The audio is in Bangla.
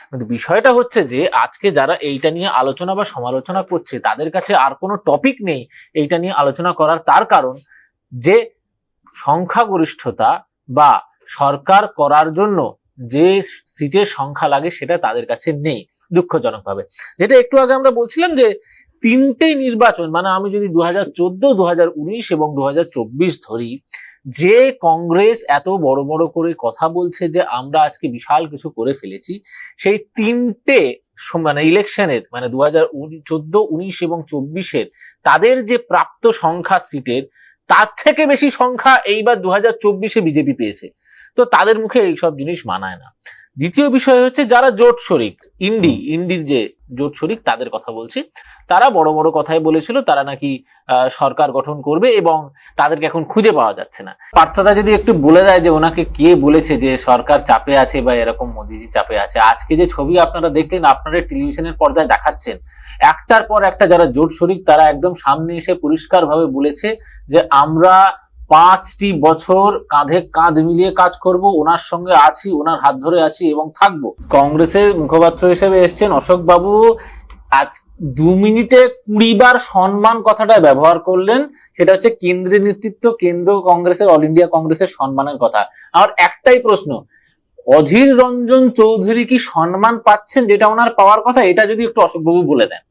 কিন্তু বিষয়টা হচ্ছে যে আজকে যারা এইটা নিয়ে আলোচনা বা সমালোচনা করছে তাদের কাছে আর কোনো টপিক নেই এইটা নিয়ে আলোচনা করার। তার কারণ যে সংখ্যাগরিষ্ঠতা বা সরকার করার জন্য যে সিটের সংখ্যা লাগে সেটা তাদের কাছে নেই দুঃখজনকভাবে। যেটা একটু আগে আমরা বলছিলাম যে তিনটে নির্বাচন, মানে আমি যদি 2014, 2019 এবং 2024 ধরি, যে কংগ্রেস এত বড় বড় করে কথা বলছে যে আমরা আজকে বিশাল কিছু করে ফেলেছি, সেই তিনটে মানে ইলেকশনের, মানে 2014, 19 এবং 24-এর তাদের যে প্রাপ্ত সংখ্যা সিটের, তার থেকে বেশি সংখ্যা এইবার 2024-এ বিজেপি পেয়েছে। তো তাদের মুখে এইসব জিনিস মানায় না। দ্বিতীয় বিষয় হচ্ছে যারা জোট শরিক, ইন্ডির যে জোট শরিক তাদের কথা বলছি, তারা বড় বড় কথাই বলেছিল তারা নাকি সরকার গঠন করবে এবং তাদেরকে এখন খুঁজে পাওয়া যাচ্ছে না। পার্থদা যদি একটু বলে দেয় যে ওনাকে কে বলেছে যে সরকার চাপে আছে বা এরকম মোদিজি চাপে আছে। আজকে যে ছবি আপনারা দেখলেন, আপনারা টেলিভিশনের পর্দায় দেখাচ্ছেন, একটার পর একটা যারা জোট শরিক তারা একদম সামনে এসে পরিষ্কার ভাবে বলেছে যে আমরা 5টি বছর কাঁধে কাঁধ মিলিয়ে কাজ করব, ওনার সঙ্গে আছি, ওনার হাত ধরে আছি এবং থাকবো। কংগ্রেসের মুখপাত্র হিসেবে এসছেন অশোক বাবু, আজ 2 মিনিটে 20 বার সম্মান কথাটা ব্যবহার করলেন। সেটা হচ্ছে কেন্দ্রীয় নেতৃত্ব, কেন্দ্র কংগ্রেসের, অল ইন্ডিয়া কংগ্রেসের সম্মানের কথা। আমার একটাই প্রশ্ন, অধীর রঞ্জন চৌধুরী কি সম্মান পাচ্ছেন যেটা ওনার পাওয়ার কথা? এটা যদি একটু অশোক বাবু বলে দেন।